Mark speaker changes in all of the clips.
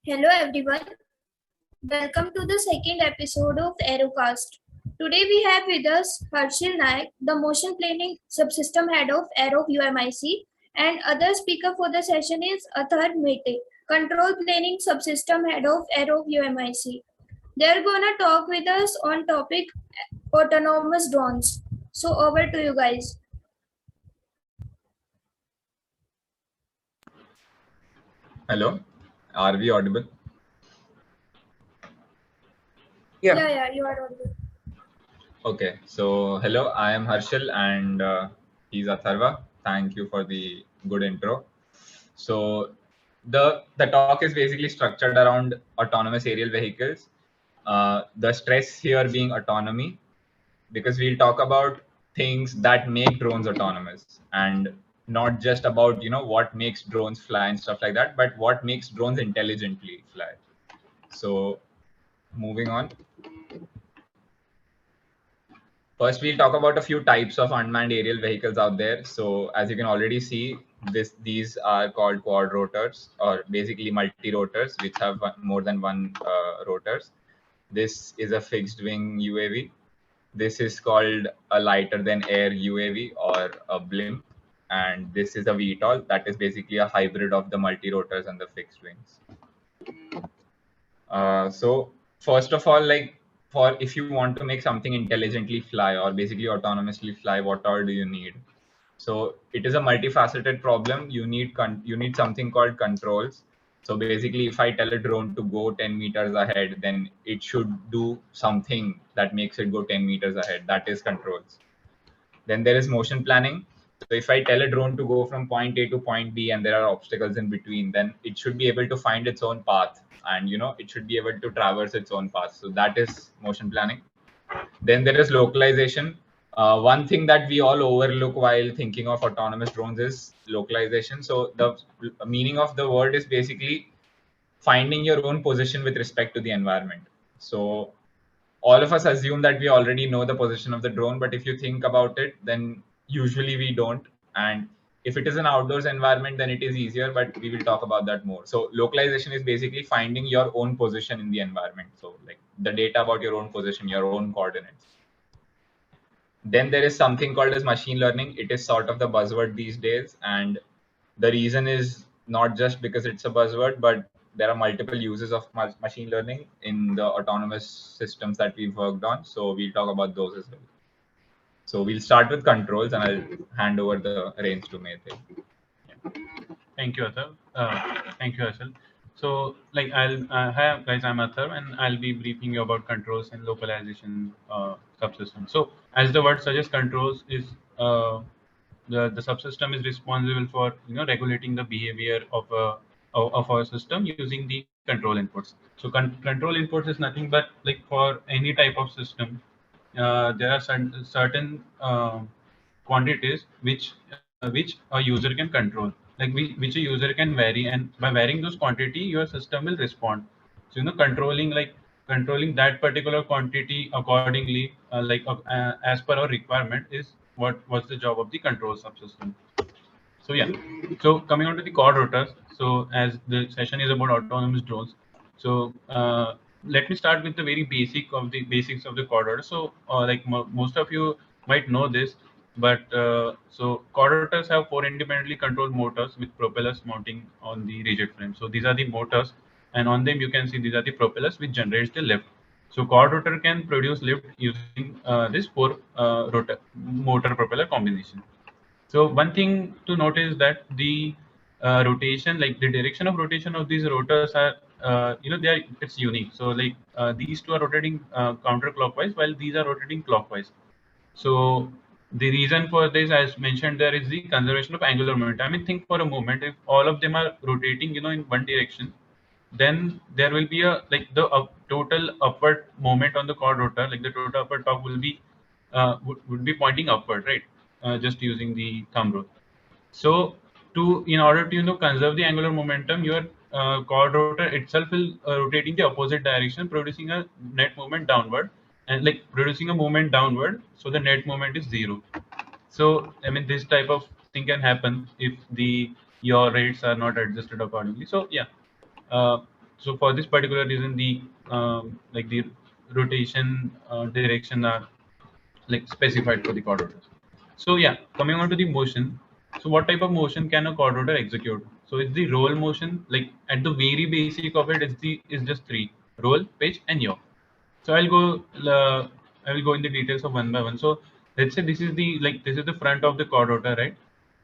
Speaker 1: Hello everyone, welcome to the second episode of Aerocast. Today we have with us Harshil Naik, the motion planning subsystem head of Aero UMIC, and other speaker for the session is Atharva, control planning subsystem head of Aero UMIC. They're gonna talk with us on topic autonomous drones. So over to you guys.
Speaker 2: Hello, are we audible?
Speaker 1: Yeah, you are audible.
Speaker 2: Okay, so hello, I am Harshil and he's Atharva. Thank you for the good intro. So the talk is basically structured around autonomous aerial vehicles. The stress here being autonomy, because we'll talk about things that make drones autonomous and not just about what makes drones fly and stuff like that, but what makes drones intelligently fly. So moving on. First, we'll talk about a few types of unmanned aerial vehicles out there. So as you can already see, these are called quadrotors, or basically multi-rotors, which have more than one rotors. This is a fixed wing UAV. This is called a lighter than air UAV or a blimp. And this is a VTOL, that is basically a hybrid of the multi-rotors and the fixed wings. So first of all, like for if you want to make something intelligently fly or basically autonomously fly, what all do you need? So it is a multifaceted problem. You need something called controls. So basically, if I tell a drone to go 10 meters ahead, then it should do something that makes it go 10 meters ahead. That is controls. Then there is motion planning. So if I tell a drone to go from point A to point B and there are obstacles in between, then it should be able to find its own path, and it should be able to traverse its own path. So that is motion planning. Then there is localization. One thing that we all overlook while thinking of autonomous drones is localization. So the meaning of the word is basically finding your own position with respect to the environment. So all of us assume that we already know the position of the drone, but if you think about it, then usually we don't. And if it is an outdoors environment, then it is easier, but we will talk about that more. So localization is basically finding your own position in the environment. So like the data about your own position, your own coordinates. Then there is something called as machine learning. It is sort of the buzzword these days, and the reason is not just because it's a buzzword, but there are multiple uses of machine learning in the autonomous systems that we've worked on. So we'll talk about those as well. So we'll start with controls, and I'll hand over the reins to Mehte.
Speaker 3: Thank you, Athar. Thank you, Harshil. So, hi guys, I'm Athar, and I'll be briefing you about controls and localization subsystem. So, as the word suggests, controls is the subsystem is responsible for regulating the behavior of our system using the control inputs. So, control inputs is nothing but like for any type of system, there are certain quantities which a user can control, like which a user can vary, and by varying those quantity, your system will respond. So controlling that particular quantity accordingly, as per our requirement, is what's the job of the control subsystem. So yeah, so coming on to the quadrotors. So as the session is about autonomous drones, so let me start with the very basics of the quadrotor. So most of you might know this, but so quadrotors have four independently controlled motors with propellers mounting on the rigid frame. So these are the motors, and on them you can see these are the propellers which generates the lift. So quadrotor can produce lift using this four rotor motor propeller combination. So one thing to note is that the rotation, like the direction of rotation of these rotors are, it's unique. So these two are rotating counterclockwise, while these are rotating clockwise. So the reason for this, as mentioned, there is the conservation of angular momentum. I mean, think for a moment, if all of them are rotating, in one direction, then there will be a total upward moment on the quadrotor, like the total upward torque will be would be pointing upward, right? Just using the thumb rule. So in order to conserve the angular momentum, your quadrotor itself will rotate in the opposite direction, producing a net moment downward, and like producing a moment downward, so the net moment is zero. So I mean, this type of thing can happen if your rates are not adjusted accordingly. So yeah. So for this particular reason, like the rotation direction are like specified for the quadrotors. So yeah, coming on to the motion. So what type of motion can a quadrotor execute? So it's the roll motion. Like at the very basic of it, is just three: roll, pitch, and yaw. So I will go in the details of one by one. So let's say this is the front of the quadrotor, right?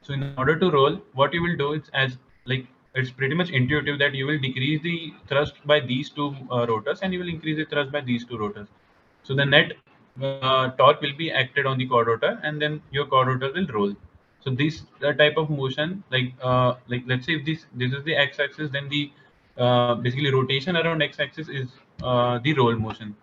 Speaker 3: So in order to roll, what you will do is as like it's pretty much intuitive that you will decrease the thrust by these two rotors and you will increase the thrust by these two rotors. So the net torque will be acted on the quadrotor, and then your quadrotor will roll. So this type of motion, like let's say if this is the x-axis, then the basically rotation around x-axis is the roll motion.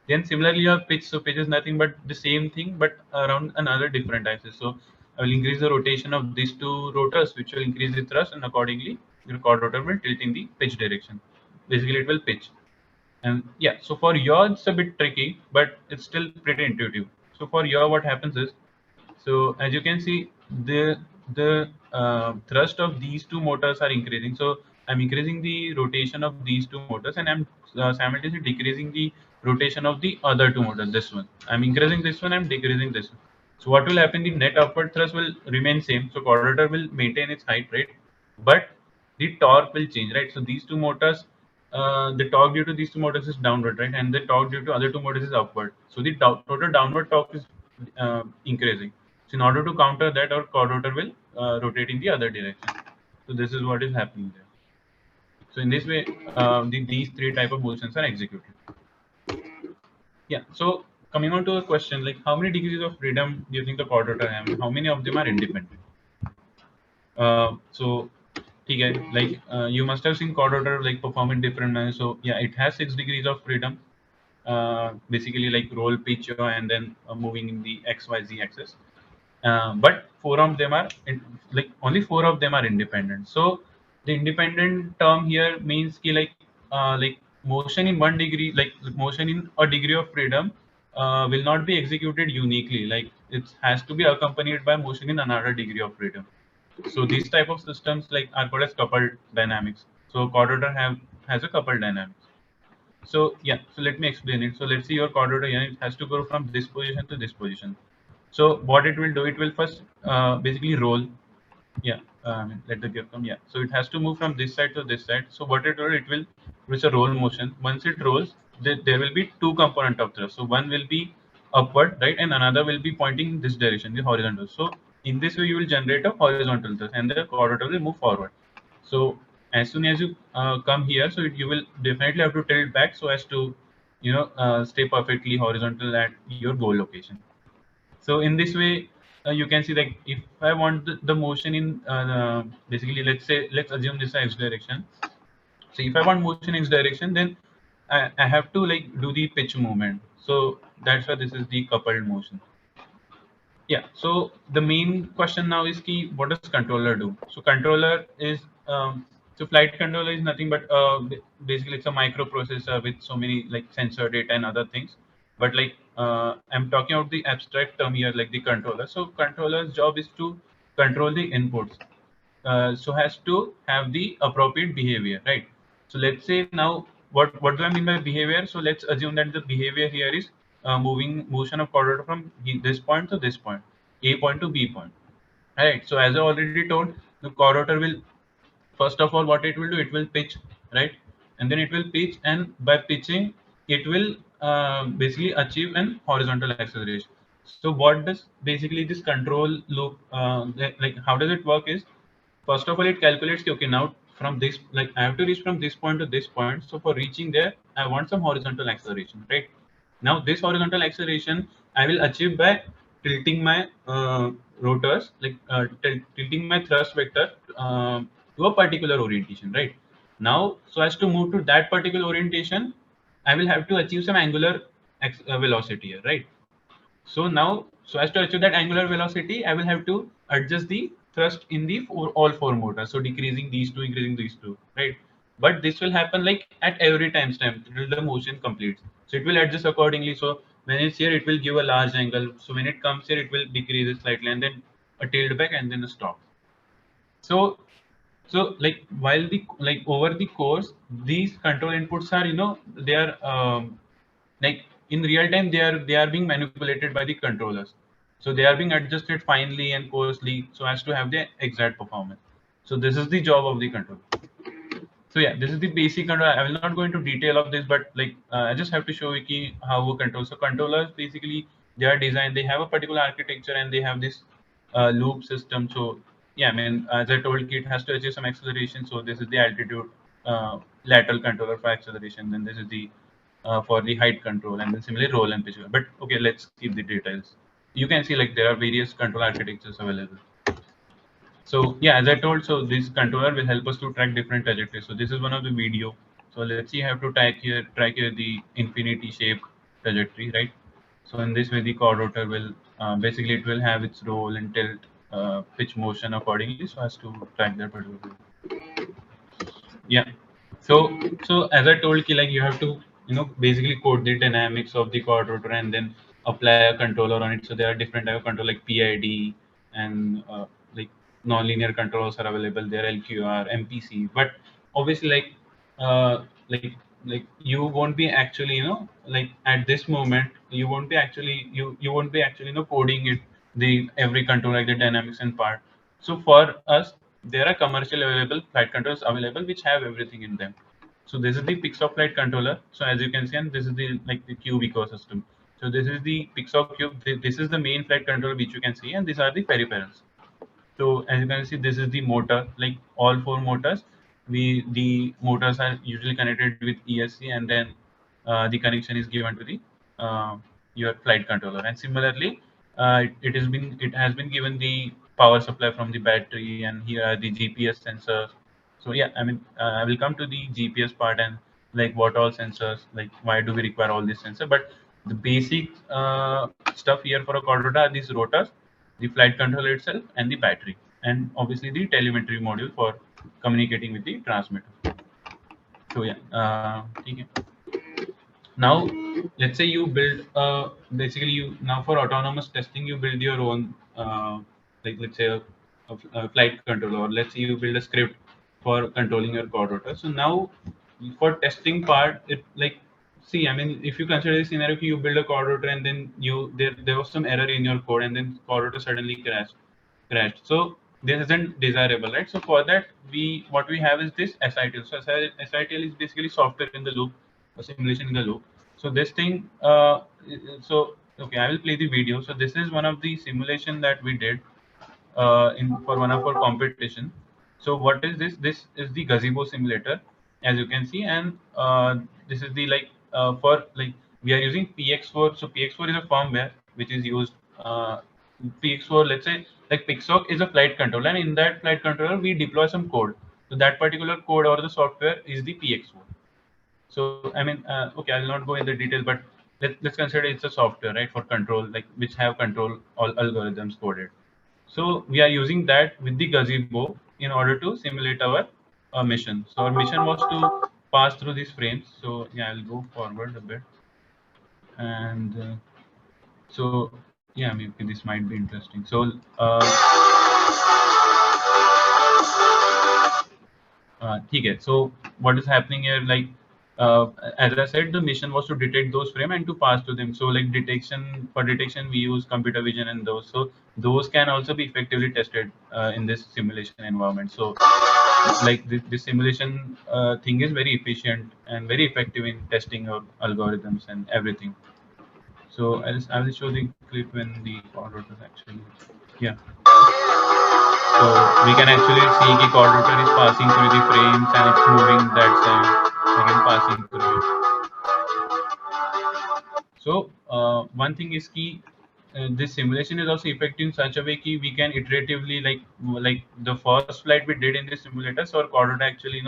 Speaker 3: Then similarly you have pitch. So pitch is nothing but the same thing, but around another different axis. So I will increase the rotation of these two rotors, which will increase the thrust, and accordingly your quadrotor will tilt in the pitch direction. Basically, it will pitch. And yeah, so for yaw it's a bit tricky, but it's still pretty intuitive. So for yaw, what happens is, so as you can see, the thrust of these two motors are increasing. So I'm increasing the rotation of these two motors, and I'm simultaneously decreasing the rotation of the other two motors. This one, I'm increasing this one, I'm decreasing this one. So what will happen? The net upward thrust will remain same. So quadrotor will maintain its height, right? But the torque will change, right? So these two motors, the torque due to these two motors is downward, right? And the torque due to other two motors is upward. So the total downward torque is increasing. So in order to counter that, our quadrotor will rotate in the other direction. So this is what is happening there. So in this way, these three type of motions are executed. Yeah. So coming on to a question, like how many degrees of freedom do you think the quadrotor have? How many of them are independent? So okay, like you must have seen quadrotor like perform in different manners. So yeah, it has 6 degrees of freedom. Basically like roll, pitch, yaw, and then moving in the XYZ axis. But four of them are like only four of them are independent. So the independent term here means ki like motion in 1 degree, like motion in a degree of freedom will not be executed uniquely. Like it has to be accompanied by motion in another degree of freedom. So these type of systems like are called as coupled dynamics. So quadrotor has a coupled dynamics. So yeah, so let me explain it. So let's see your quadrotor here. It has to go from this position to this position. So what it will do, it will first basically roll. Yeah, let the gear come. Yeah, so it has to move from this side to this side. So what it will, it's a roll motion. Once it rolls, there will be two component of thrust. So one will be upward, right, and another will be pointing in this direction, the horizontal. So in this way, you will generate a horizontal thrust, and the quadrotor will move forward. So as soon as you come here, so you will definitely have to tilt back so as to stay perfectly horizontal at your goal location. So in this way, you can see like if I want the motion in basically let's assume this is x direction. So if I want motion in x direction, then I have to like do the pitch movement. So that's why this is the coupled motion. Yeah, so the main question now is key, what does controller do? So controller is so flight controller is nothing but basically it's a microprocessor with so many like sensor data and other things. But like I'm talking about the abstract term here, like the controller. So controller's job is to control the inputs, so has to have the appropriate behavior, right? So let's say now what do I mean by behavior? So let's assume that the behavior here is motion of quadrotor from this point to this point, A point to B point, right? So as I already told, the quadrotor will first of all what it will do, it will pitch, right, and then it will pitch, and by pitching it will basically achieve an horizontal acceleration. So what does basically this control loop like how does it work is, first of all it calculates okay, now from this, like I have to reach from this point to this point, so for reaching there I want some horizontal acceleration, right? Now this horizontal acceleration I will achieve by tilting my rotors, like tilting my thrust vector to a particular orientation, right? Now so as to move to that particular orientation, I will have to achieve some angular velocity here, right? So now, so as to achieve that angular velocity, I will have to adjust the thrust in the all four motors. So decreasing these two, increasing these two, right? But this will happen like at every timestamp till the motion completes. So it will adjust accordingly. So when it's here, it will give a large angle. So when it comes here, it will decrease it slightly, and then a tailed back and then a stop. So So like while the like over the course, these control inputs are they are like in real time they are being manipulated by the controllers. So they are being adjusted finely and coarsely so as to have the exact performance. So this is the job of the controller. So yeah, this is the basic control. I will not go into detail of this, but like I just have to show you how we control. So controllers basically they are designed. They have a particular architecture and they have this loop system. So yeah, I mean as I told, it has to achieve some acceleration. So this is the altitude lateral controller for acceleration. Then this is the for the height control, and then similarly roll and pitch. But okay, let's keep the details. You can see like there are various control architectures available. So yeah, as I told, so this controller will help us to track different trajectories. So this is one of the video. So let's see how to track here the infinity shape trajectory, right? So in this way, the quadrotor will basically it will have its roll and tilt, pitch motion accordingly, so as to track that particular. Yeah. So as I told you, like you have to basically code the dynamics of the quadrotor and then apply a controller on it. So there are different type of control like PID and like non-linear controllers are available there, LQR, MPC. But obviously uh, like like you won't be actually like at this moment you won't be actually you won't be actually coding it the every control like the dynamics and part. So for us there are commercial available flight controllers available which have everything in them. So this is the Pixar flight controller. So as you can see, and this is the like the cube ecosystem. So this is the Pixar cube. This is the main flight controller which you can see, and these are the peripherals. So as you can see, this is the motor. Like all four motors, the motors are usually connected with ESC, and then the connection is given to the uh, your flight controller. And similarly, it has been given the power supply from the battery, and here are the GPS sensors. So yeah, I mean I will come to the GPS part and like what all sensors, like why do we require all these sensors. But the basic stuff here for a quadrotor are these rotors, the flight controller itself, and the battery, and obviously the telemetry module for communicating with the transmitter. So yeah, okay. Now let's say you build basically you now for autonomous testing you build your own like let's say a flight controller, or let's say you build a script for controlling your quadrotor. So now for testing part, it like see, I mean if you consider this scenario, you build a quadrotor and then there was some error in your code and then quadrotor suddenly crashed. So this isn't desirable, right? So for that, what we have is this SITL. So SITL is basically software in the loop, a simulation in the loop. So this thing, so okay, I will play the video. So this is one of the simulation that we did in for one of our competition. So what is this? This is the Gazebo Simulator, as you can see, and this is the like for like we are using PX4. So PX4 is a firmware which is used. PX4, let's say like Pixoc is a flight controller, and in that flight controller we deploy some code. So that particular code or the software is the PX4. So I mean, okay, I'll not go into detail, but let's consider it's a software, right, for control, like which have control all algorithms coded. So we are using that with the Gazebo in order to simulate our mission. So our mission was to pass through these frames. So yeah, I'll go forward a bit, and so yeah, maybe this might be interesting. So okay, so what is happening here? Like, as I said, the mission was to detect those frames and to pass to them. So, like detection, we use computer vision and those. So those can also be effectively tested in this simulation environment. So, like this simulation thing is very efficient and very effective in testing our algorithms and everything. So I will show the clip when the coordinator actually. Yeah. So we can actually see the coordinator is passing through the frames and it's moving that side, again passing through it. So one thing is key. This simulation is also effective in such a way that we can iteratively like the first flight we did in this simulator. So our coordinate actually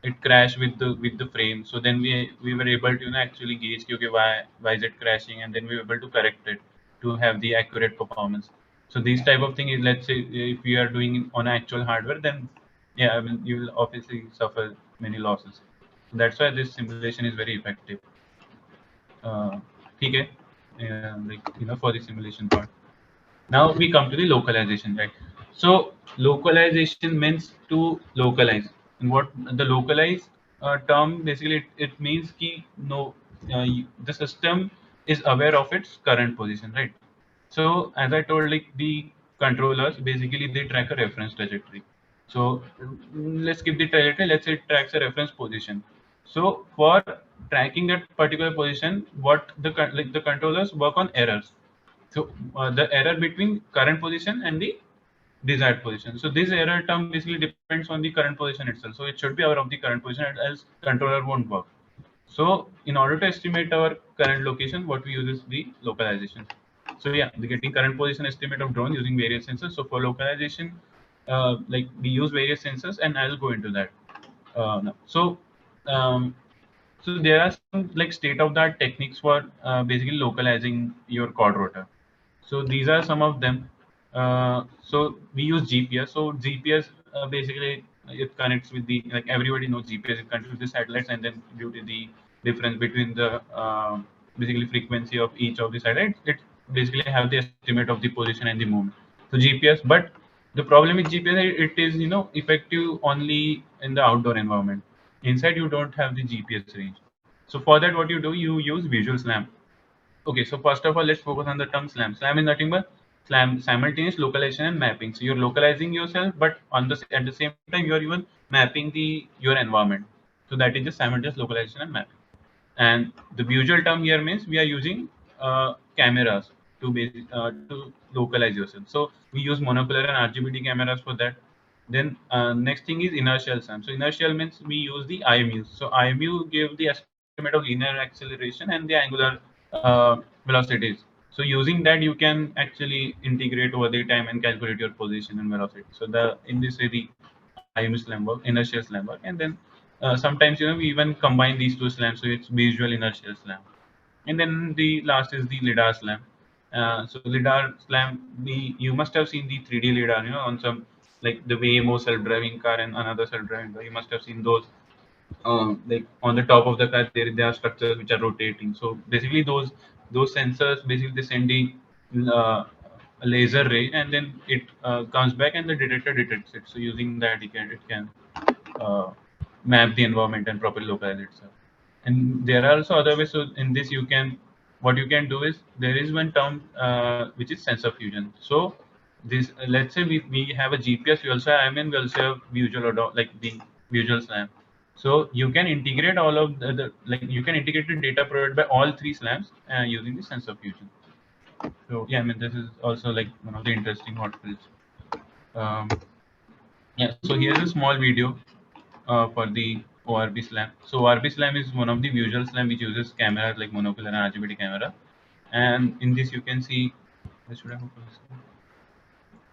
Speaker 3: it crashed with the frame. So then we were able to actually gauge okay why is it crashing, and then we were able to correct it to have the accurate performance. So these type of thing is, let's say if we are doing it on actual hardware, then yeah, I mean you will obviously suffer many losses. So that's why this simulation is very effective. uh, like for the simulation part. Now we come to the localization, right? So localization means to localize. And what the localize term basically it means ki no the system is aware of its current position, right? So as I told, like the controllers basically they track a reference trajectory. So let's keep the trajectory. Let's say it tracks a reference position. So for tracking that particular position, what the controllers work on errors. So the error between current position and the desired position. So this error term basically depends on the current position itself. So it should be aware of the current position, else controller won't work. So in order to estimate our current location, what we use is the localization. So yeah, the getting current position estimate of drone using various sensors. So for localization, like we use various sensors, and I'll go into that. Now. Um, so there are some like state-of-the-art techniques for basically localizing your quadrotor. So these are some of them. So we use GPS. So GPS basically it connects with the like everybody knows GPS. It connects with the satellites, and then due to the difference between the basically frequency of each of the satellites, it basically have the estimate of the position and the movement. So GPS, but the problem with GPS it is effective only in the outdoor environment. Inside you don't have the GPS range. So for that, what you do, you use visual SLAM. Okay, so first of all, let's focus on the term SLAM. SLAM is nothing but simultaneous localization and mapping. So you're localizing yourself, but at the same time you are even mapping the your environment. So that is the simultaneous localization and mapping. And the visual term here means we are using cameras to localize yourself. So we use monocular and RGBD cameras for that. Then next thing is inertial SLAM. So inertial means we use the IMUs. So IMU give the estimate of linear acceleration and the angular velocities. So using that you can actually integrate over the time and calculate your position and velocity. So the in this way the IMU SLAM work, inertial SLAM work, and then sometimes we even combine these two SLAMs, so it's visual inertial SLAM. And then the last is the lidar SLAM. So lidar SLAM, you must have seen the 3D lidar, on some like the Waymo self-driving car and another self-driving car. You must have seen those. Like on the top of the car, there are structures which are rotating. So basically, those sensors basically they send the uh, a laser ray, and then it comes back, and the detector detects it. So using that, it can uh, map the environment and properly localize itself. And there are also other ways. So in this, what you can do is there is one term which is sensor fusion. So this let's say we have a GPS. We also have, we also have visual like the visual SLAM. So you can integrate all of the like you can integrate the data provided by all three SLAMs using the sensor fusion. So yeah, this is also like one of the interesting hot fields. Um, yeah, so here's a small video for the ORB SLAM. So ORB SLAM is one of the visual SLAM which uses cameras like monocular and RGBD camera. And in this you can see, should I open this?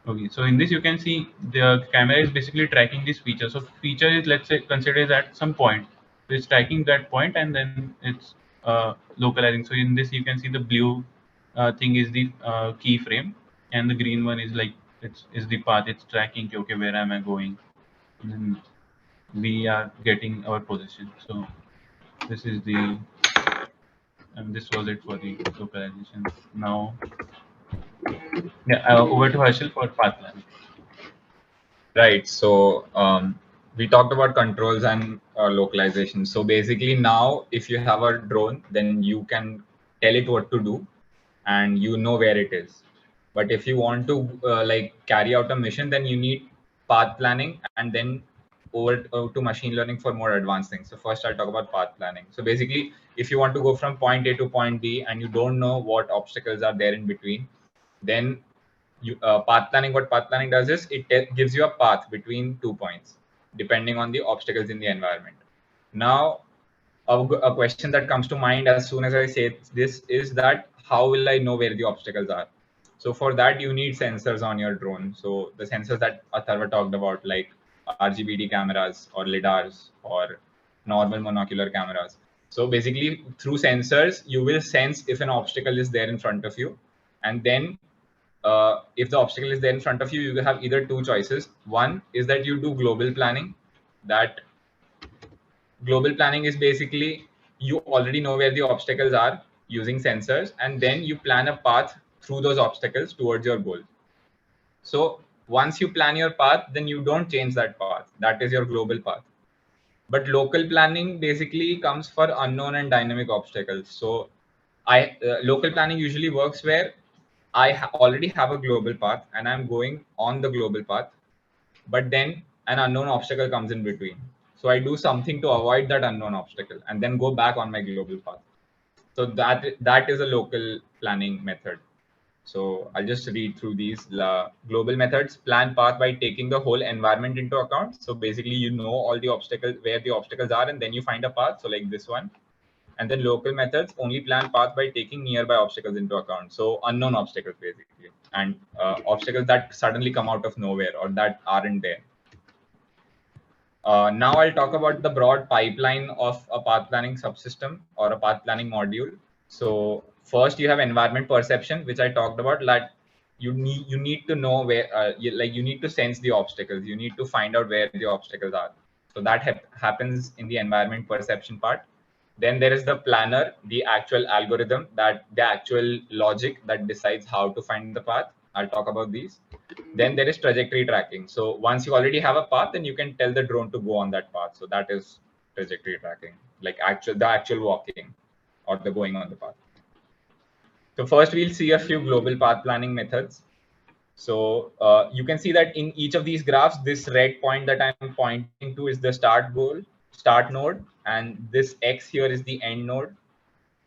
Speaker 3: Okay, so in this you can see the camera is basically tracking this feature. So feature is, let's say, considered at some point. So it's tracking that point and then it's localizing. So in this you can see the blue thing is the keyframe, and the green one is like is the path. It's tracking. Okay, where am I going? And then we are getting our position. So this is the and this was it for the localization. Now, yeah, over to Harshil for path planning.
Speaker 2: Right. So we talked about controls and localization. So basically now if you have a drone, then you can tell it what to do and you know where it is. But if you want to like carry out a mission, then you need path planning and then over to machine learning for more advanced things. So first I'll talk about path planning. So basically, if you want to go from point A to point B and you don't know what obstacles are there in between, then path planning, what path planning does is it gives you a path between 2 points depending on the obstacles in the environment. Now a question that comes to mind as soon as I say this is that how will I know where the obstacles are? So for that you need sensors on your drone. So the sensors that Atharva talked about, like RGBD cameras or lidars or normal monocular cameras. So basically through sensors you will sense if an obstacle is there in front of you, and then if the obstacle is there in front of you, you have either two choices. One is that you do global planning. That global planning is basically you already know where the obstacles are using sensors, and then you plan a path through those obstacles towards your goal. So once you plan your path, then you don't change that path. That is your global path. But local planning basically comes for unknown and dynamic obstacles. So local planning usually works where I already have a global path and I'm going on the global path, but then an unknown obstacle comes in between. So I do something to avoid that unknown obstacle and then go back on my global path. So that is a local planning method. So I'll just read through these. Global methods plan path by taking the whole environment into account. So basically, you know all the obstacles, where the obstacles are, and then you find a path. So like this one. And then local methods only plan path by taking nearby obstacles into account. So unknown obstacles basically, and obstacles that suddenly come out of nowhere or that aren't there. Now I'll talk about the broad pipeline of a path planning subsystem or a path planning module. So first you have environment perception, which I talked about. That you need to know where you need to sense the obstacles. You need to find out where the obstacles are. So that happens in the environment perception part. Then there is the planner, the actual algorithm, that the actual logic that decides how to find the path. I'll talk about these. Then there is trajectory tracking. So once you already have a path, then you can tell the drone to go on that path. So that is trajectory tracking, like the actual walking or the going on the path. So first we'll see a few global path planning methods. So you can see that in each of these graphs, this red point that I'm pointing to is the start node, and this X here is the end node.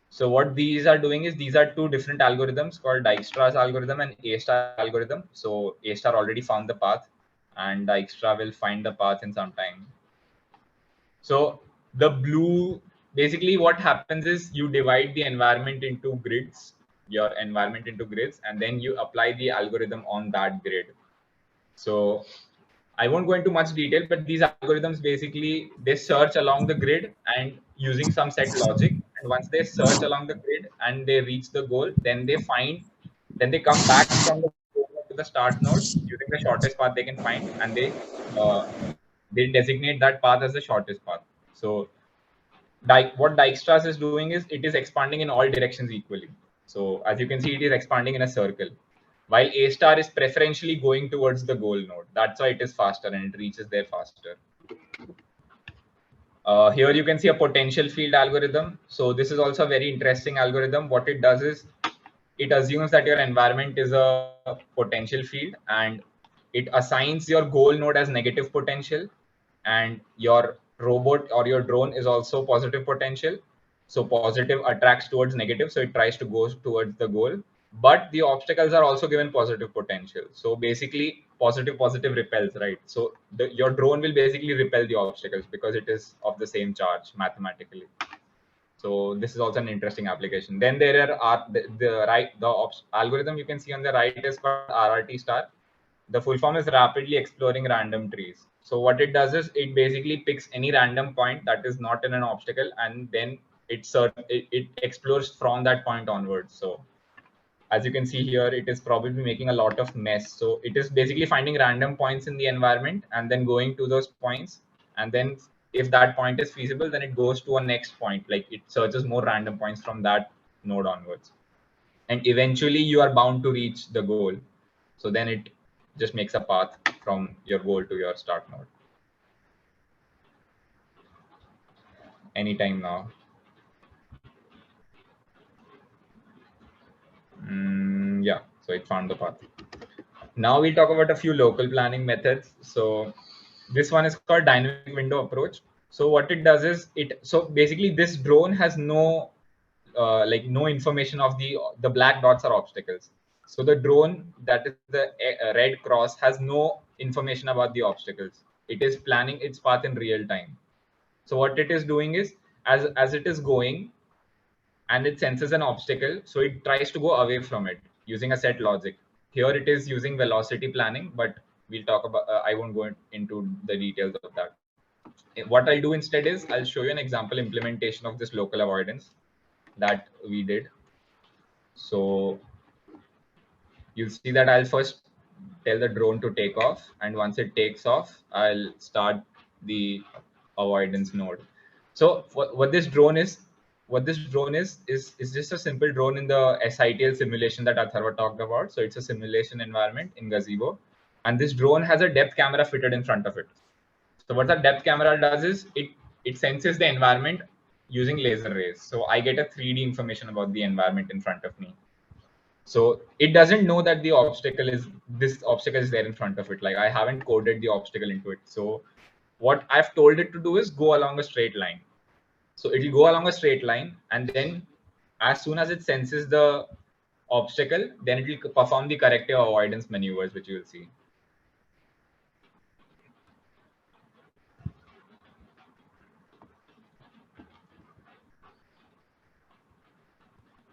Speaker 2: So what these are doing is these are two different algorithms called Dijkstra's algorithm and A-star algorithm. So A-star already found the path and Dijkstra will find the path in some time. So the blue, basically what happens is you divide the environment into grids, and then you apply the algorithm on that grid. So I won't go into much detail, but these algorithms basically they search along the grid and using some set logic. And once they search along the grid and they reach the goal, then they come back from the goal to the start node using the shortest path they can find, and uh, they designate that path as the shortest path. So what Dijkstra's is doing is it is expanding in all directions equally. So as you can see, it is expanding in a circle, while A star is preferentially going towards the goal node. That's why it is faster and it reaches there faster. Here you can see a potential field algorithm. So this is also a very interesting algorithm. What it does is it assumes that your environment is a potential field and it assigns your goal node as negative potential, and your robot or your drone is also positive potential. So positive attracts towards negative, so it tries to go towards the goal. But the obstacles are also given positive potential. So basically, positive repels, right? So your drone will basically repel the obstacles because it is of the same charge mathematically. So this is also an interesting application. Then there are the algorithm you can see on the right is called RRT star. The full form is rapidly exploring random trees. So what it does is it basically picks any random point that is not in an obstacle, and then it explores from that point onwards. So as you can see here, it is probably making a lot of mess. So it is basically finding random points in the environment and then going to those points. And then if that point is feasible, then it goes to a next point. Like it searches more random points from that node onwards. And eventually you are bound to reach the goal. So then it just makes a path from your goal to your start node. Anytime now. Yeah, so it found the path. Now we'll talk about a few local planning methods. So this one is called dynamic window approach. So what it does is so basically this drone has no no information of the black dots are obstacles. So the drone, that is the red cross, has no information about the obstacles. It is planning its path in real time. So what it is doing is as it is going and it senses an obstacle, so it tries to go away from it using a set logic. Here it is using velocity planning, but we'll talk about I won't go into the details of that. What I'll do instead is I'll show you an example implementation of this local avoidance that we did. So you'll see that I'll first tell the drone to take off, and once it takes off, I'll start the avoidance node. So what this drone is just a simple drone in the SITL simulation that Atharva talked about. So it's a simulation environment in Gazebo. and this drone has a depth camera fitted in front of it. So what the depth camera does is it senses the environment using laser rays. So I get a 3D information about the environment in front of me. So it doesn't know that this obstacle is there in front of it. Like I haven't coded the obstacle into it. So what I've told it to do is go along a straight line. So it will go along a straight line, and then as soon as it senses the obstacle, then it will perform the corrective avoidance maneuvers, which you will see.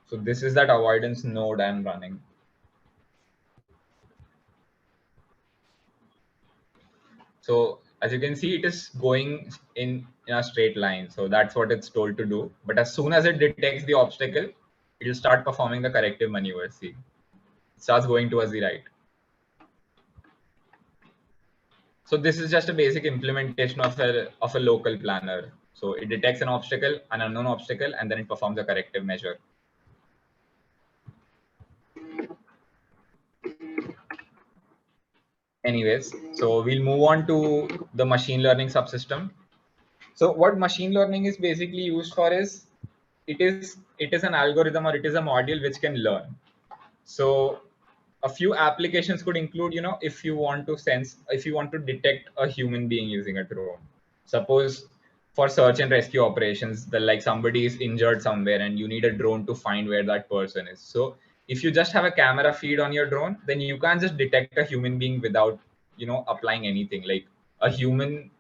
Speaker 2: So this is that avoidance node I'm running. So as you can see, it is going in a straight line. So that's what it's told to do. But as soon as it detects the obstacle, it will start performing the corrective maneuvers. See, it starts going towards the right. So this is just a basic implementation of a local planner. So it detects an obstacle, an unknown obstacle, and then it performs a corrective measure. Anyways, so we'll move on to the machine learning subsystem. So what machine learning is basically used for is it is an algorithm, or it is a module which can learn. So a few applications could include, if you want to detect a human being using a drone. Suppose for search and rescue operations, like somebody is injured somewhere and you need a drone to find where that person is. So if you just have a camera feed on your drone, then you can't just detect a human being without, applying anything. Like a human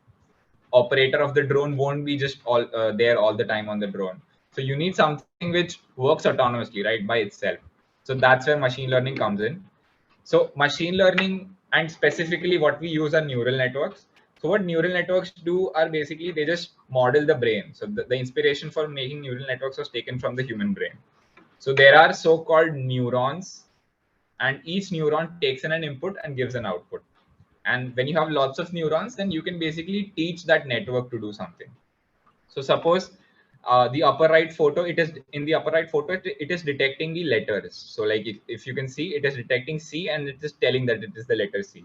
Speaker 2: operator of the drone won't be just all there all the time on the drone. So you need something which works autonomously, right, by itself. So that's where machine learning comes in. So machine learning, and specifically what we use are neural networks. So what neural networks do are basically they just model the brain. So the inspiration for making neural networks was taken from the human brain. So there are so-called neurons, and each neuron takes in an input and gives an output. And when you have lots of neurons, then you can basically teach that network to do something. So suppose the upper right photo, it is in the upper right photo, it is detecting the letters. So like if you can see, it is detecting C and it is telling that it is the letter C.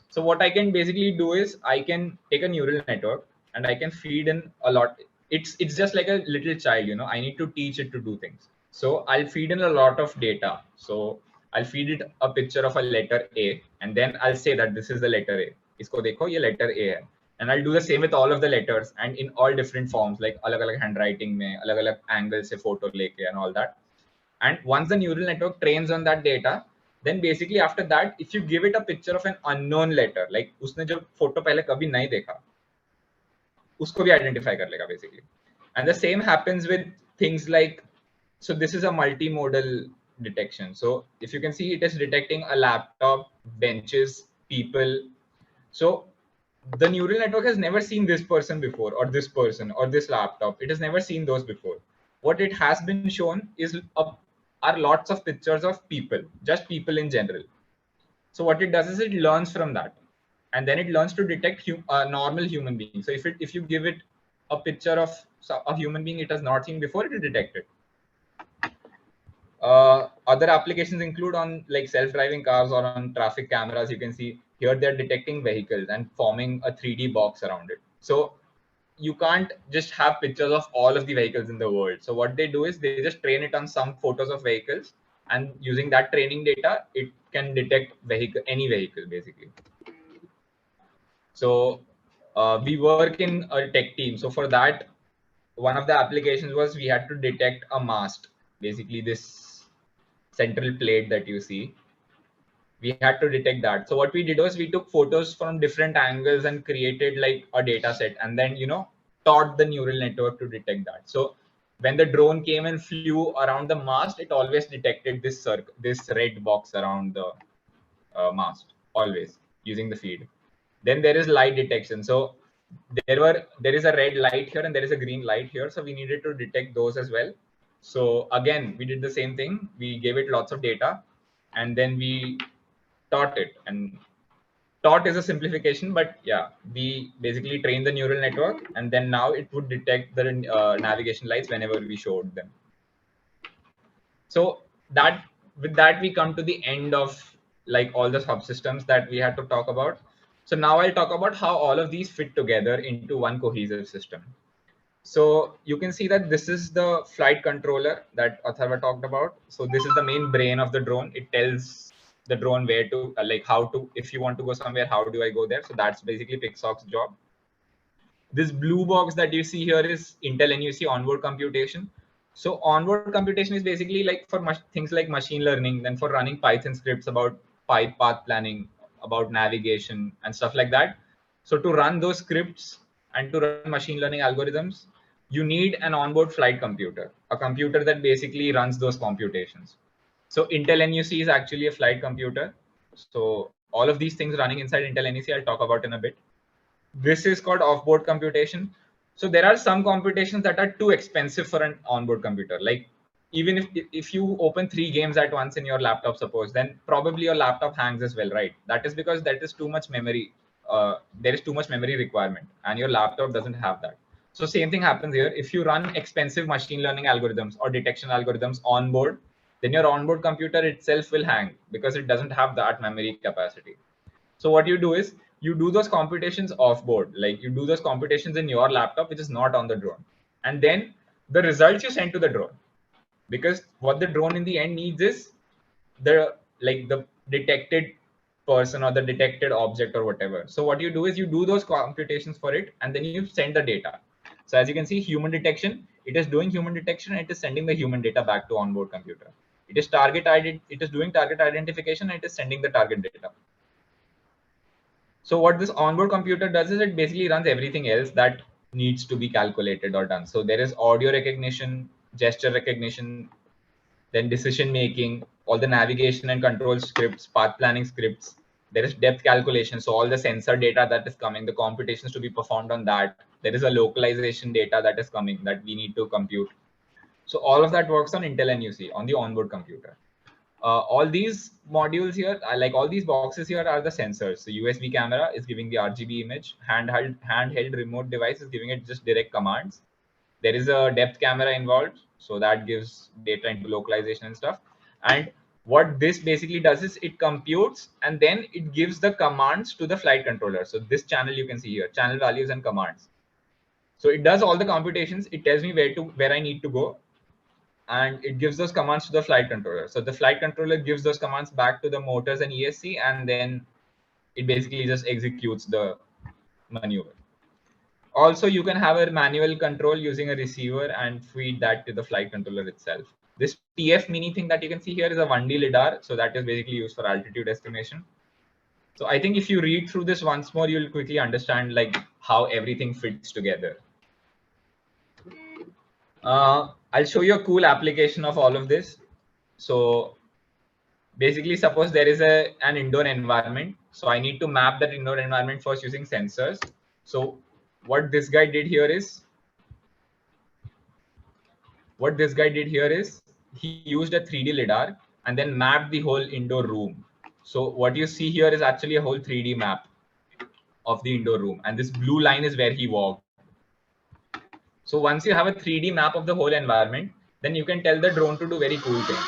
Speaker 2: So what I can basically do is I can take a neural network and I can feed in a lot. It's just like a little child, I need to teach it to do things. So I'll feed in a lot of data. So I'll feed it a picture of a letter A, and then I'll say that this is the letter A. Isko dekho, ye letter A hai. And I'll do the same with all of the letters and in all different forms, like alag alag handwriting mein, alag alag angles se photo leke and all that. And once the neural network trains on that data, then basically after that, if you give it a picture of an unknown letter, like उसने जो photo पहले कभी नहीं देखा, उसको भी identify कर लेगा basically. And the same happens with things like, so this is a multimodal detection. So if you can see, it is detecting a laptop, benches, people. So the neural network has never seen this person before, or this person, or this laptop. It has never seen those before. What it has been shown are lots of pictures of people, just people in general. So what it does is it learns from that, and then it learns to detect normal human beings. So if you give it a picture of a human being it has not seen before, it will detect it. Other applications include on like self-driving cars or on traffic cameras. You can see here they're detecting vehicles and forming a 3D box around it. So you can't just have pictures of all of the vehicles in the world. So what they do is they just train it on some photos of vehicles, and using that training data, it can detect any vehicle basically. So we work in a tech team. So for that, one of the applications was we had to detect a mast, basically this central plate that you see. We had to detect that. So what we did was we took photos from different angles and created like a data set, and then taught the neural network to detect that. So when the drone came and flew around the mast, it always detected this red box around the mast, always using the feed. Then there is light detection. So there is a red light here and there is a green light here, so we needed to detect those as well. So again, we did the same thing. We gave it lots of data, and then we taught it. And taught is a simplification, but yeah, we basically trained the neural network, and then now it would detect the navigation lights whenever we showed them. So that with that we come to the end of like all the subsystems that we had to talk about. So now I'll talk about how all of these fit together into one cohesive system. So you can see that this is the flight controller that Atharva talked about. So this is the main brain of the drone. It tells the drone where to, like how to, if you want to go somewhere, how do I go there? So that's basically Pixoc's job. This blue box that you see here is Intel NUC onboard computation. So onboard computation is basically like for things like machine learning, then for running Python scripts about pipe path planning, about navigation and stuff like that. So to run those scripts and to run machine learning algorithms, you need an onboard flight computer, a computer that basically runs those computations. So Intel NUC is actually a flight computer. So all of these things running inside Intel NUC, I'll talk about in a bit. This is called offboard computation. So there are some computations that are too expensive for an onboard computer. Like even if you open 3 games at once in your laptop, suppose, then probably your laptop hangs as well, right? That is because that is too much memory. There is too much memory requirement, and your laptop doesn't have that. So same thing happens here. If you run expensive machine learning algorithms or detection algorithms on board, then your onboard computer itself will hang because it doesn't have that memory capacity. So what you do is you do those computations off board, like you do those computations in your laptop, which is not on the drone. And then the results you send to the drone, because what the drone in the end needs is the detected person or the detected object or whatever. So what you do is you do those computations for it and then you send the data. So as you can see, human detection, it is doing human detection and it is sending the human data back to onboard computer. It is doing target identification and it is sending the target data. So what this onboard computer does is it basically runs everything else that needs to be calculated or done. So there is audio recognition, gesture recognition, then decision making, all the navigation and control scripts, path planning scripts. There is depth calculation. So all the sensor data that is coming, the computations to be performed on that. There is a localization data that is coming that we need to compute. So all of that works on Intel NUC on the onboard computer. All these modules here, like all these boxes here are the sensors. So USB camera is giving the RGB image, handheld remote device is giving it just direct commands. There is a depth camera involved, so that gives data into localization and stuff. And what this basically does is it computes and then it gives the commands to the flight controller. So this channel you can see here, channel values and commands. So it does all the computations. It tells me where I need to go, and it gives those commands to the flight controller. So the flight controller gives those commands back to the motors and ESC, and then it basically just executes the maneuver. Also, you can have a manual control using a receiver and feed that to the flight controller itself. This TF mini thing that you can see here is a 1D lidar. So that is basically used for altitude estimation. So I think if you read through this once more, you'll quickly understand like how everything fits together. I'll show you a cool application of all of this. So basically, suppose there is an indoor environment. So I need to map that indoor environment first using sensors. So what this guy did here is, he used a 3D lidar and then mapped the whole indoor room. So what you see here is actually a whole 3D map of the indoor room. And this blue line is where he walked. So once you have a 3D map of the whole environment, then you can tell the drone to do very cool things.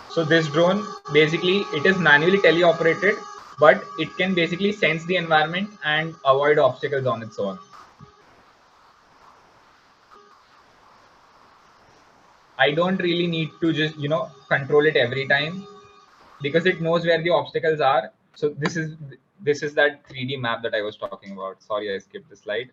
Speaker 2: So this drone, basically, it is manually teleoperated, but it can basically sense the environment and avoid obstacles on its own. I don't really need to just, control it every time because it knows where the obstacles are. So this is that 3D map that I was talking about. Sorry, I skipped the slide.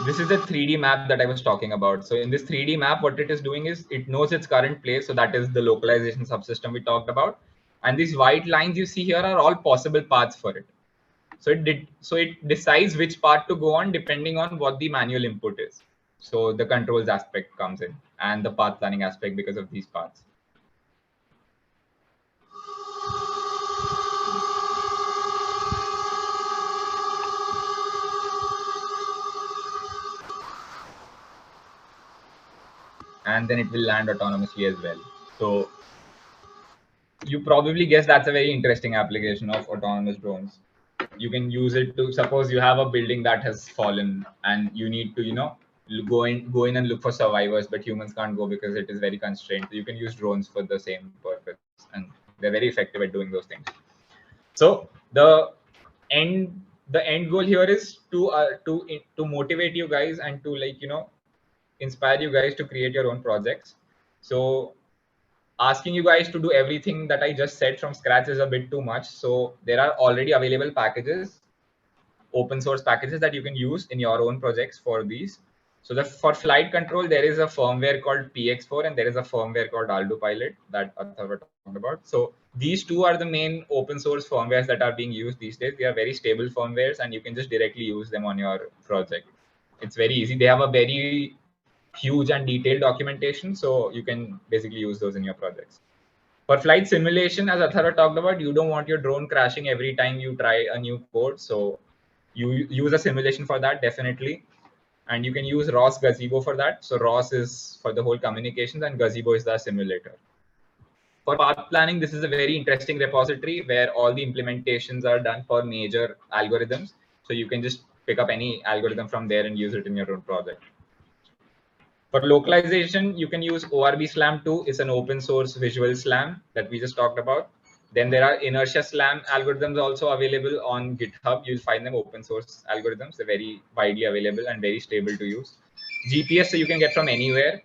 Speaker 2: This is the 3D map that I was talking about. So in this 3D map, what it is doing is it knows its current place. So that is the localization subsystem we talked about. And these white lines you see here are all possible paths for it. So it decides which path to go on depending on what the manual input is. So the controls aspect comes in and the path planning aspect because of these paths. And then it will land autonomously as well. So you probably guess that's a very interesting application of autonomous drones. you can use it to, suppose you have a building that has fallen and you need to, go in and look for survivors, but humans can't go because it is very constrained. So you can use drones for the same purpose, and they're very effective at doing those things. So the end goal here is to motivate you guys and to, like, inspire you guys to create your own projects. So asking you guys to do everything that I just said from scratch is a bit too much. So there are already available packages, open source packages that you can use in your own projects for these. So for flight control, there is a firmware called PX4 and there is a firmware called Aldo Pilot that Atharva talked about. So these two are the main open source firmwares that are being used these days. They are very stable firmwares and you can just directly use them on your project. It's very easy. They have a very huge and detailed documentation, so you can basically use those in your projects. For flight simulation, as Atharva talked about, you don't want your drone crashing every time you try a new code. So you use a simulation for that, definitely. And you can use ROS Gazebo for that. So ROS is for the whole communications and Gazebo is the simulator. For path planning, this is a very interesting repository where all the implementations are done for major algorithms. So you can just pick up any algorithm from there and use it in your own project. For localization, you can use ORB Slam 2. It's an open source visual SLAM that we just talked about. Then there are inertia SLAM algorithms also available on GitHub. You'll find them open source algorithms. They're very widely available and very stable to use. GPS, so you can get from anywhere.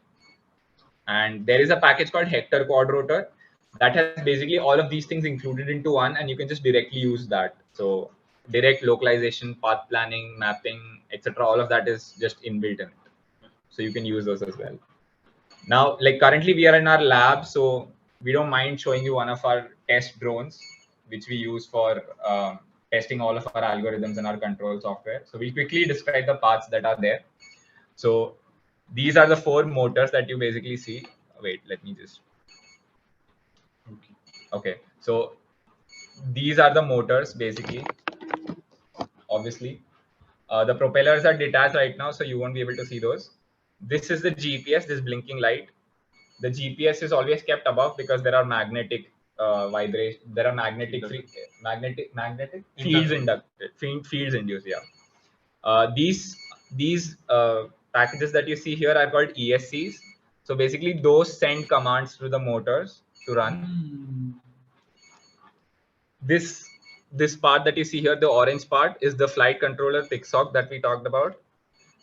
Speaker 2: And there is a package called Hector Quadrotor that has basically all of these things included into one, and you can just directly use that. So direct localization, path planning, mapping, etc. All of that is just inbuilt in it. So you can use those as well. Now, like currently we are in our lab, so we don't mind showing you one of our test drones, which we use for testing all of our algorithms and our control software. So we'll quickly describe the parts that are there. So these are the 4 motors that you basically see. Wait, let me just. Okay. So these are the motors basically, obviously. The propellers are detached right now, so you won't be able to see those. This is the GPS, this blinking light. The GPS is always kept above because there are magnetic vibration. There are magnetic fields inducted, fields induced. Yeah. These packages that you see here are called ESCs. So basically, those send commands to the motors to run. This part that you see here, the orange part, is the flight controller PICSOC that we talked about.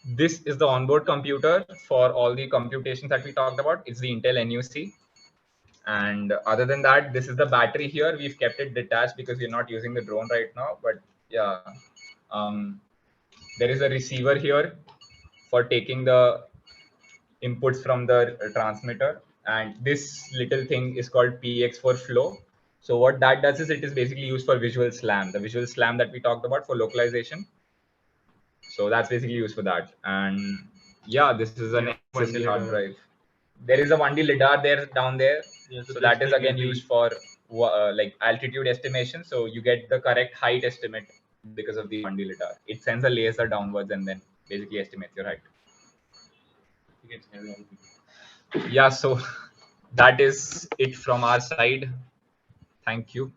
Speaker 2: This is the onboard computer for all the computations that we talked about. It's the Intel NUC. And other than that, this is the battery here. We've kept it detached because we're not using the drone right now. But yeah, there is a receiver here for taking the inputs from the transmitter. And this little thing is called PX4 flow. So what that does is it is basically used for visual SLAM, the visual SLAM that we talked about for localization. So that's basically used for that. And yeah, this is an SSD hard drive. There is a 1D lidar there down there. Yeah, so that is again used for like altitude estimation. So you get the correct height estimate because of the 1D lidar. It sends a laser downwards and then basically estimates your height. Yeah, so that is it from our side. Thank you.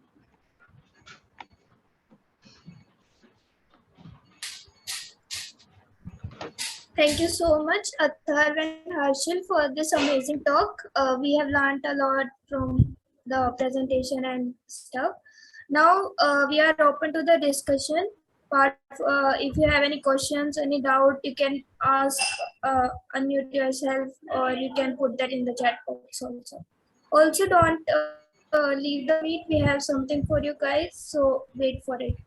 Speaker 1: Thank you so much, Atharva and Harshil, for this amazing talk. We have learned a lot from the presentation and stuff. Now we are open to the discussion part. If you have any questions, any doubt, you can ask, unmute yourself, or you can put that in the chat box also. Also, don't leave the meet. We have something for you guys, so wait for it.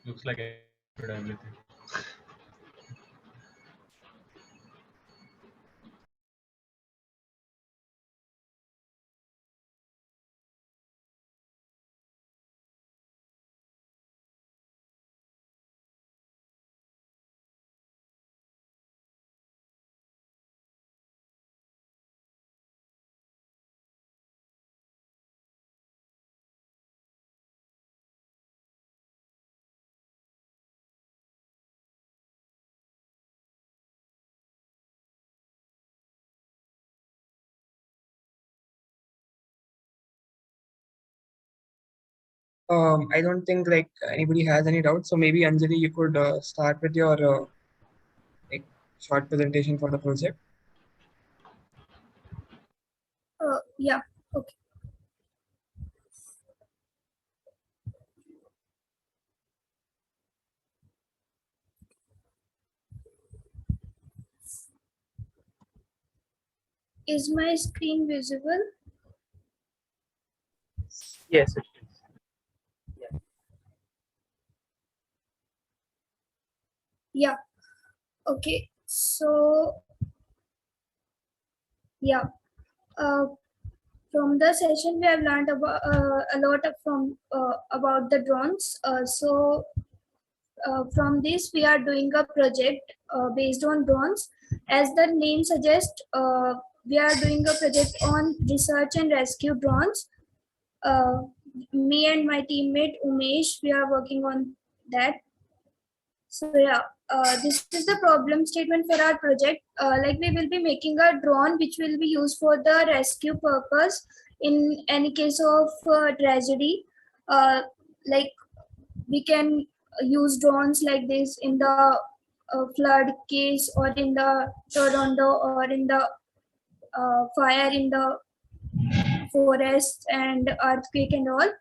Speaker 3: Looks like Put everything.
Speaker 4: I don't think like anybody has any doubts. So maybe Anjali, you could start with your like short presentation for the project.
Speaker 1: Yeah. Okay. Is my screen visible?
Speaker 4: Yes, it is.
Speaker 1: Yeah. Okay. So yeah. Uh, from the session we have learned about a lot of from about the drones. From this we are doing a project based on drones. As the name suggests, we are doing a project on research and rescue drones. Uh, Me and my teammate Umesh, we are working on that. So yeah, this is the problem statement for our project. Like we will be making a drone which will be used for the rescue purpose in any case of tragedy. Like we can use drones like this in the flood case or in the tornado or in the fire in the forest and earthquake and all.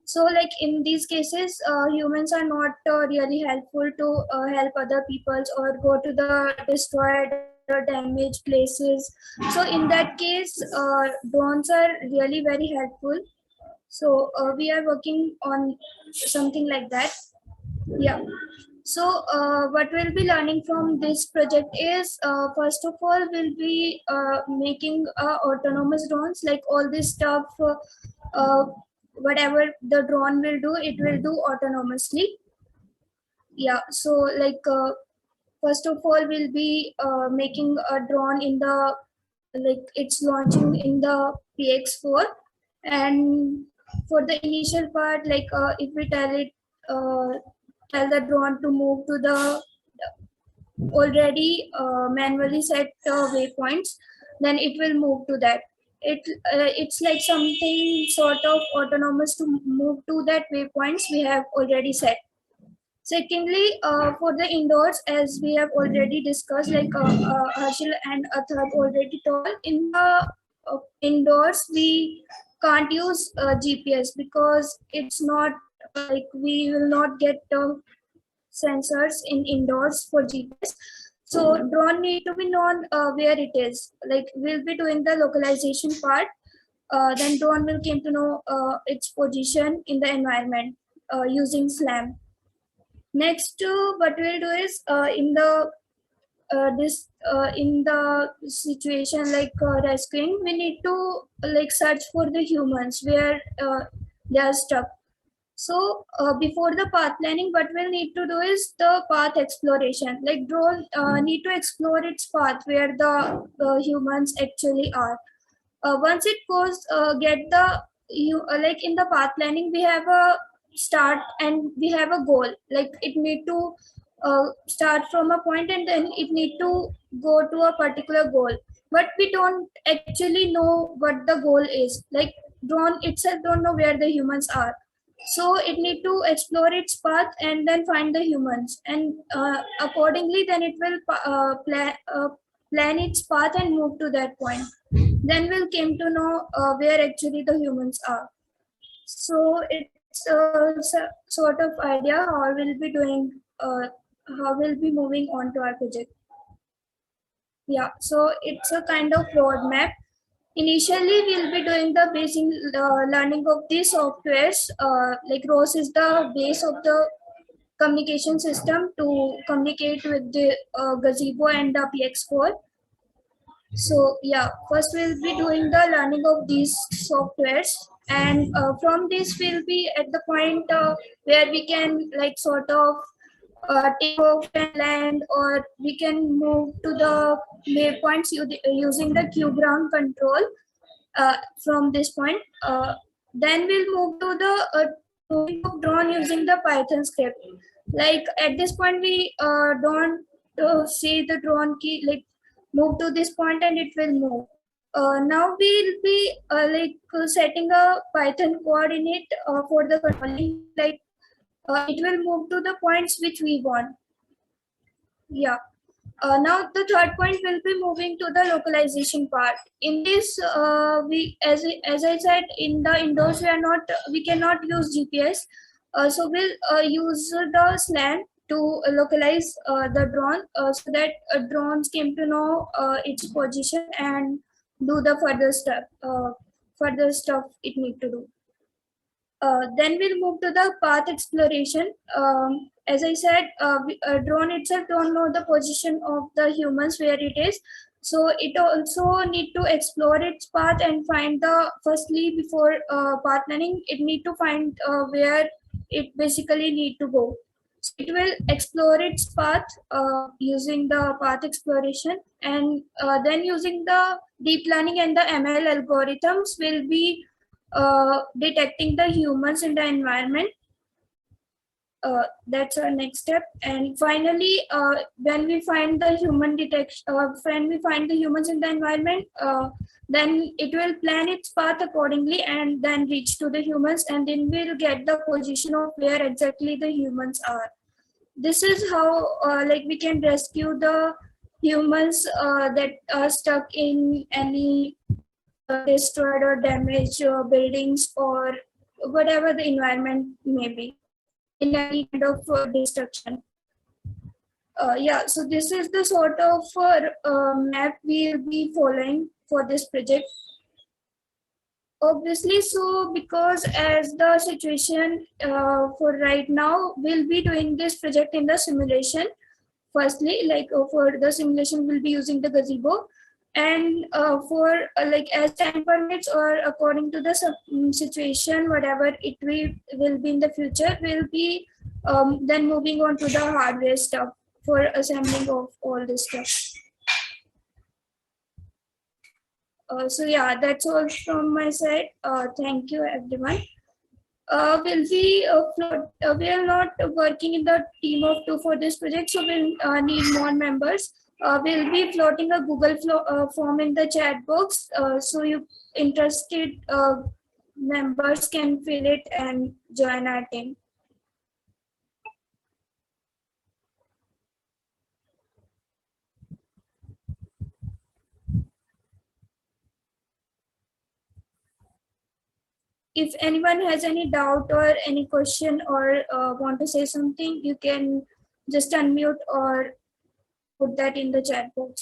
Speaker 1: So like in these cases humans are not really helpful to help other peoples or go to the destroyed or damaged places. So in that case drones are really very helpful. So we are working on something like that. Yeah. So what we'll be learning from this project is first of all we'll be making autonomous drones. Like all this stuff uh, whatever the drone will do, it will do autonomously. Yeah. So like first of all we'll be making a drone in the, like it's launching in the px4. And for the initial part, like if we tell the drone to move to the already manually set waypoints, then it will move to that. It's like something sort of autonomous to move to that waypoints we have already set. Secondly, for the indoors, as we have already discussed, like Harshil and Atharva already told, in the indoors we can't use GPS because it's not like we will not get sensors in indoors for GPS. So drone need to be known where it is. Like we'll be doing the localization part. Then drone will came to know its position in the environment using SLAM. Next, what we'll do is in the situation like rescuing, we need to like search for the humans where they are stuck. So before the path planning, what we'll need to do is the path exploration. Like drone need to explore its path where the humans actually are. Once it goes, get the you like in the path planning, we have a start and we have a goal. Like it need to start from a point and then it need to go to a particular goal. But we don't actually know what the goal is. Like drone itself don't know where the humans are, so it need to explore its path and then find the humans, and accordingly then it will plan its path and move to that point. Then we'll came to know where actually the humans are. So it's a sort of idea how we'll be doing, how we'll be moving on to our project. Yeah, so it's a kind of roadmap. Initially, we'll be doing the basic learning of these softwares. Like ROS is the base of the communication system to communicate with the Gazebo and the PX4. So yeah, first we'll be doing the learning of these softwares, and from this we'll be at the point where we can like sort of take off and land, or we can move to the waypoints using the Q ground control from this point. Then we'll move to the moving of drone using the Python script. Like at this point, we don't say the drone key like move to this point and it will move. Now we'll be setting a Python coordinate for the controlling. Like it will move to the points which we want. Yeah. Now the third point will be moving to the localization part. In this, as I said, in the indoors we cannot use GPS. So we'll use the SLAM to localize the drone so that drones came to know its position and do the further stuff it need to do. Then we'll move to the path exploration. As I said, drone itself don't know the position of the humans where it is. So it also need to explore its path and find firstly before path planning, it need to find where it basically need to go. So it will explore its path using the path exploration, and then using the deep learning and the ML algorithms will be detecting the humans in the environment. That's our next step. And finally, when we find the when we find the humans in the environment, then it will plan its path accordingly and then reach to the humans, and then we'll get the position of where exactly the humans are. This is how like we can rescue the humans that are stuck in any destroyed or damaged buildings or whatever the environment may be in any kind of destruction. Yeah, so this is the sort of map we'll be following for this project. Obviously, so because as the situation for right now, we'll be doing this project in the simulation. Firstly, like for the simulation, we'll be using the Gazebo. And for like as time permits or according to the situation, whatever it will be in the future, we'll be then moving on to the hardware stuff for assembling of all this stuff. So yeah, that's all from my side. Thank you, everyone. We are not working in the team of two for this project, so we'll need more members. We'll be floating a Google form in the chat box, so you interested members can fill it and join our team. If anyone has any doubt or any question or want to say something, you can just unmute or put that in the chat box.